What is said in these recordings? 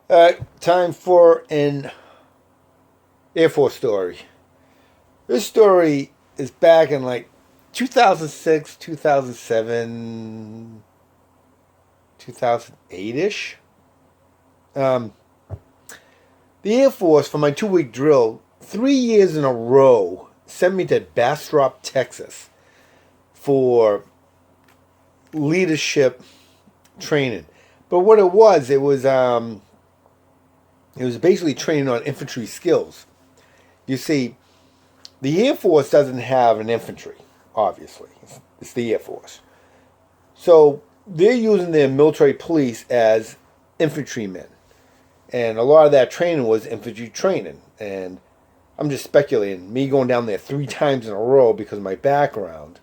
Time for an Air Force story. This story is back in like 2006, 2007, 2008 ish. Um, the Air Force, for my 2 week drill, 3 years in a row, sent me to Bastrop, Texas for leadership training. But what it was basically training on infantry skills. You see, the Air Force doesn't have an infantry, obviously. It's the Air Force. So they're using their military police as infantrymen. And a lot of that training was infantry training. And I'm just speculating. Me going down there 3 times in a row because of my background.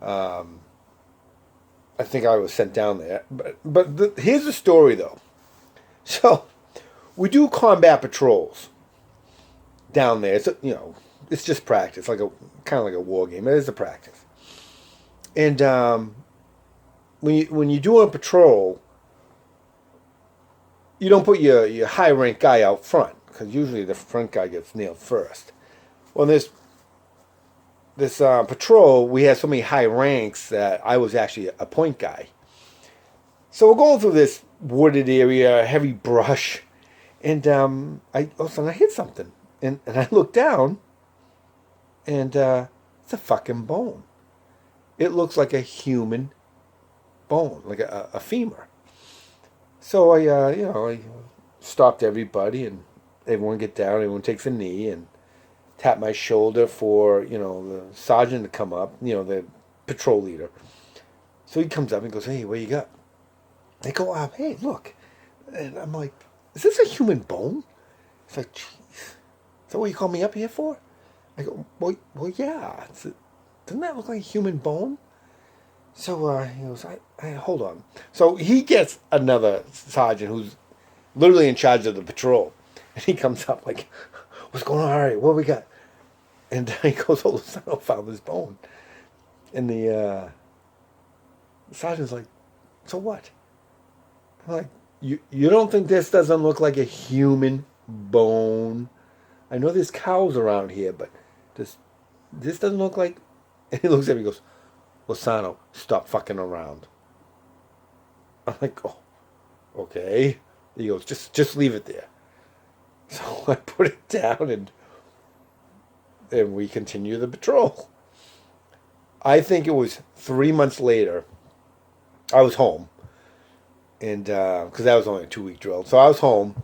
I think I was sent down there. But here's the story, though. So we do combat patrols down there. It's just practice, like a kind of like a war game. It is a practice. And when you're doing a patrol, you don't put your high rank guy out front because usually the front guy gets nailed first. Well, this patrol, we had so many high ranks that I was actually a point guy. So we're going through this wooded area, heavy brush, and all of a sudden I hit something, and I look down, and it's a fucking bone. It looks like a human bone, like a femur. So I stopped everybody, and everyone get down. Everyone takes a knee and tap my shoulder for the sergeant to come up, the patrol leader. So he comes up and goes, "Hey, what you got?" They go up, "Hey, look," and I'm like, "Is this a human bone?" It's like, "Jeez, is that what you called me up here for?" I go, "Well, yeah. Doesn't that look like a human bone?" So he goes, I hold on. So he gets another sergeant who's literally in charge of the patrol. And he comes up like, "What's going on? All right, what we got?" And he goes, "Oh, Losano found this bone." And the sergeant's like, "So what?" I'm like, you don't think this doesn't look like a human bone? I know there's cows around here, but this doesn't look like..." And he looks at me and goes, "Losano, stop fucking around." I'm like, "Oh, okay." He goes, just leave it there." So I put it down, and we continue the patrol. I think it was 3 months later. I was home, and because that was only a 2 week drill, so I was home.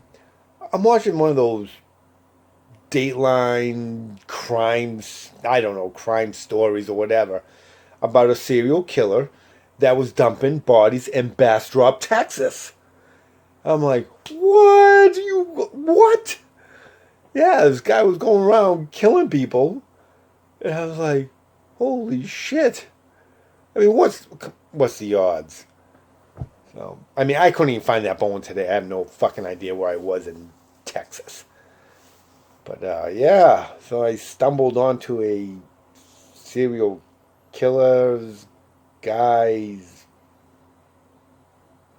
I'm watching one of those Dateline crimes, I don't know, crime stories or whatever, about a serial killer that was dumping bodies in Bastrop, Texas. I'm like, what? Yeah, this guy was going around killing people. And I was like, holy shit. I mean, what's the odds? So, I mean, I couldn't even find that bone today. I have no fucking idea where I was in Texas. But, yeah, so I stumbled onto a serial killer's guy's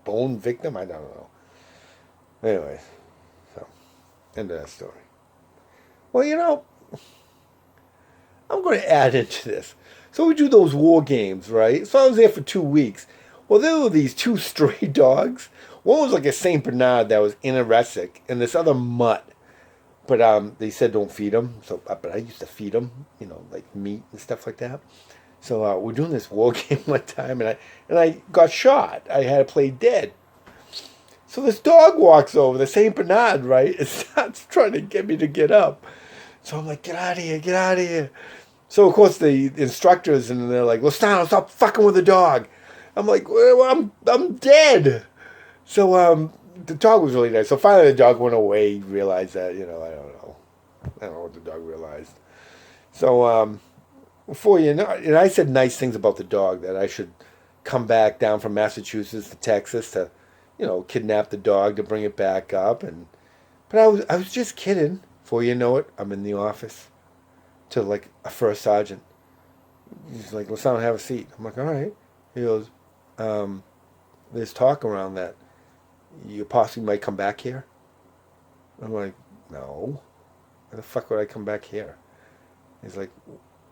bone victim. I don't know. Anyways, so end of that story. Well, I'm going to add into this. So we do those war games, right? So I was there for 2 weeks. Well, there were these two stray dogs. One was like a Saint Bernard that was anorexic, and this other mutt. But they said don't feed them. So, but I used to feed them, like meat and stuff like that. So we're doing this war game one time, and I got shot. I had to play dead. So this dog walks over, the Saint Bernard, right? It starts trying to get me to get up. So I'm like, get out of here, get out of here. So of course the instructors, and they're like, Losano, stop fucking with the dog. I'm like, well, I'm dead. So the dog was really nice. So finally the dog went away. He realized that, I don't know. I don't know what the dog realized. So before and I said nice things about the dog, that I should come back down from Massachusetts to Texas to, kidnap the dog to bring it back up. But I was just kidding. Before you know it, I'm in the office to like a first sergeant. He's like, "Losano, have a seat." I'm like, "All right." He goes, "There's talk around that you possibly might come back here." I'm like, no. Why the fuck would I come back here? He's like,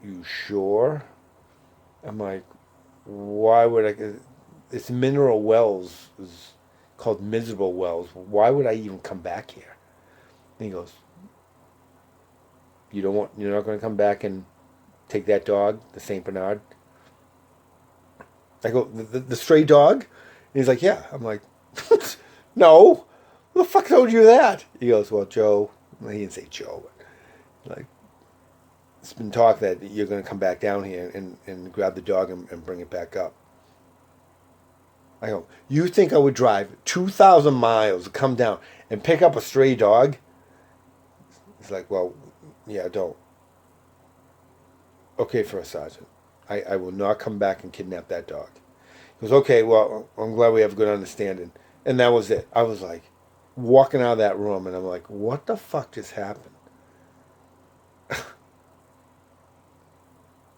you sure? I'm like, why would I? It's mineral wells. It's called miserable wells. Why would I even come back here? And he goes, you don't want. You're not going to come back and take that dog, the Saint Bernard. I go, the stray dog. And he's like, yeah. I'm like, no. Who the fuck told you that? He goes, well, Joe. Well, he didn't say Joe, but like, it's been talk that you're going to come back down here and grab the dog and bring it back up. I go, you think I would drive 2,000 miles to come down and pick up a stray dog? He's like, well, yeah, don't. Okay, First Sergeant. I will not come back and kidnap that dog. He goes, okay, well, I'm glad we have a good understanding. And that was it. I was like, walking out of that room, and I'm like, what the fuck just happened?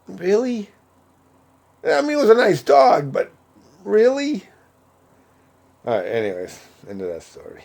Really? I mean, it was a nice dog, but really? All right, anyways, end of that story.